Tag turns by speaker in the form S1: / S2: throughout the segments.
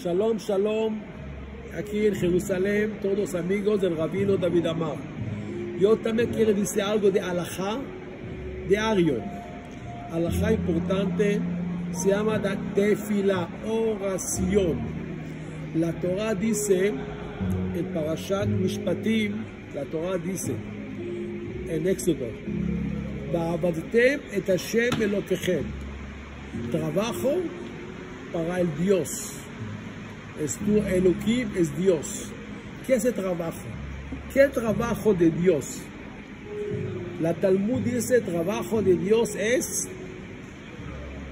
S1: Shalom, shalom, aquí en Jerusalén, todos amigos del Rabino David Amar. Yo también quiero decir algo de alajá diario. Alajá importante, se llama tefila, oración. La Torah dice, en Parashat Mishpatim, la Torah dice, en Éxodo, Va'avadtem et Hashem Elokechem. Trabajo para el Dios. Es tu Elohim, es Dios. ¿Qué es el trabajo? ¿Qué es el trabajo de Dios? La Talmud dice, trabajo de Dios es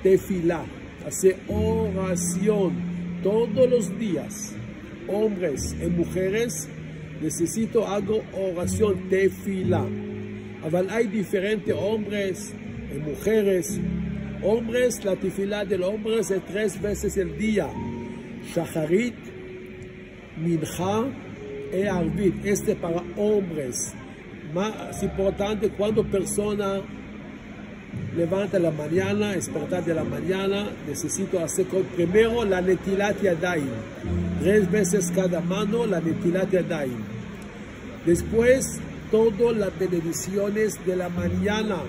S1: tefilá, hacer oración todos los días. Hombres y mujeres, necesito algo oración, tefilá. Pero hay diferentes hombres y mujeres. Hombres, la tefilá del hombre es 3 veces al día. Shacharit, Mincha y Arvit. Este para hombres. Más importante cuando persona levanta la mañana, despertar de la mañana, necesito hacer primero la netilat yadayim. 3 veces cada mano la netilat yadayim. Después, todas las bendiciones de la mañana.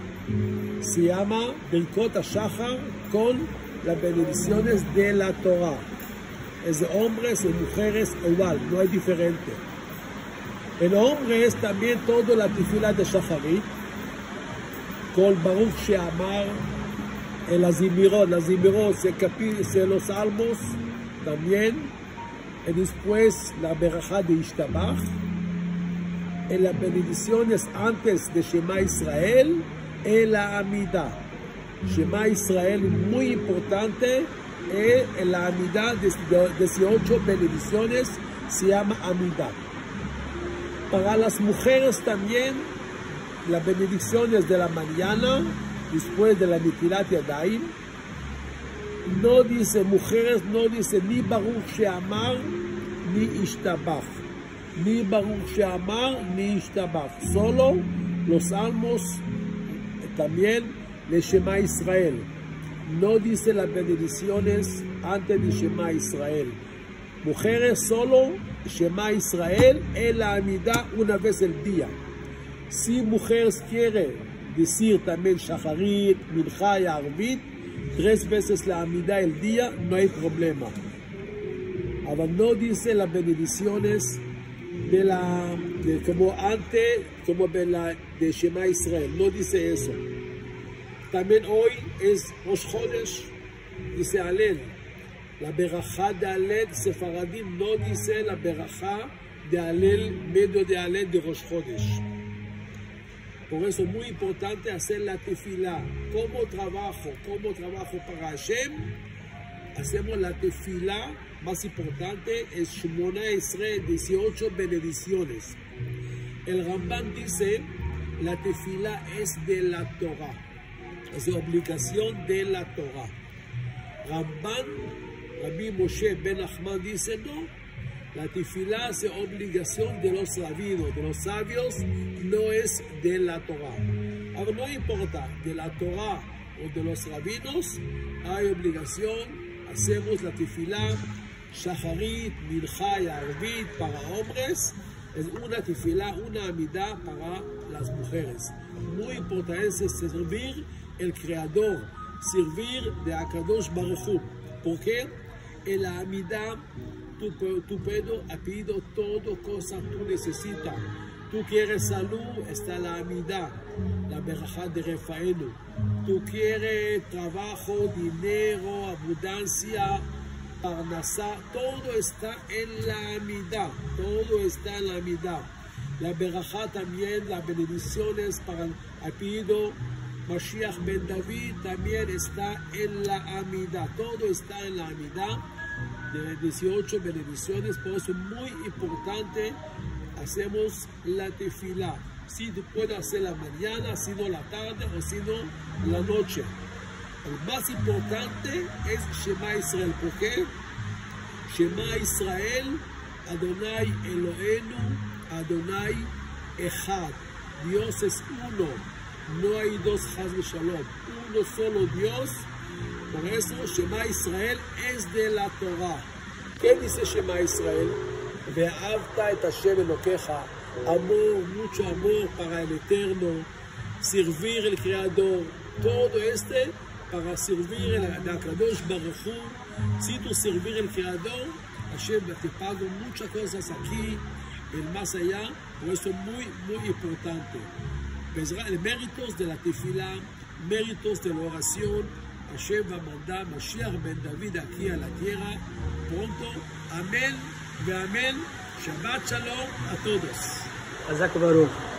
S1: Se llama Birkot HaShachar con las bendiciones de la Torah. Es de hombres y mujeres igual, no hay diferente. En hombres también toda la tefila de Shacharit, con Baruch She'amar, en las Zimirot se los salmos también, y después la berajá de Ishtabach, en las bendiciones antes de Shema Israel, en la Amida. Shema Israel muy importante, en la Amida de 18 bendiciones se llama Amida. Para las mujeres también, las bendiciones de la mañana, después de la Netilat Yadayim, no dice mujeres, no dice ni Baruch She'amar, ni Ishtabach. Ni Baruch She'amar, ni Ishtabach. Solo los salmos también de Shema Israel. No dice las bendiciones antes de Shema Israel. Mujeres solo Shema Israel en la Amida una vez al día. Si mujeres quiere decir también Shacharit, Mincha y Arvit, 3 veces la Amida al día, no hay problema. Pero no dice las bendiciones como antes, como de Shema Israel. No dice eso. También hoy es Rosh Chodesh, dice Alel. La berajá de Alel Sefaradim no dice la berajá de Alel, medio de Alel de Rosh Chodesh. Por eso es muy importante hacer la tefilá. Como trabajo para Hashem, hacemos la tefilá. Más importante es Shemona Israel, 18 bendiciones. El Rambam dice, la tefilá es de la Torah. Es obligación de la Torah. Rambam, Rabbi Moshe Ben Ahmad dice, no, la tefilá es obligación de los rabinos, de los sabios, no es de la Torah. Ahora no importa, de la Torah o de los rabinos, hay obligación, hacemos la tefilá, Shacharit, Mincha y Arvit para hombres, es una tefilá, una amida para las mujeres. Muy importante es servir el Creador, servir de Akadosh Baruch Hu. ¿Por qué? En la amida tú puedes pedir todo cosa que tú necesitas. Tú quieres salud, está la amida, la berajá de Refaenu. Tú quieres trabajo, dinero, abundancia, parnasá, todo está en la amida, todo está en la amida. La berajá también, las bendiciones para el pedido Mashiach ben David también está en la amida, todo está en la amida de 18 bendiciones, por eso es muy importante hacemos la tefilá. Si puede hacer la mañana, si no la tarde o si no la noche. El más importante es Shema Israel. ¿Por qué? Shema Israel, Adonai Eloheinu, Adonai Echad. Dios es uno. No hay dos Chas v'Shalom. Uno solo Dios. Por eso Shema Israel es de la Torah. ¿Qué dice Shema Israel? Ve'ahavta et Hashem Elokeja, amor, mucho amor para el Eterno, servir el Creador, todo para servir el Akadosh Baruch Hu. Si tú servir el Creador, Hashem te paga muchas cosas aquí, en más allá, por eso muy, muy importante. Méritos de la tefila, méritos de la oración, Hashem va a mandar Mashiach ben David aquí a la tierra pronto. Amén, ve amén. Shabbat Shalom a todos.
S2: Hazak Baruch.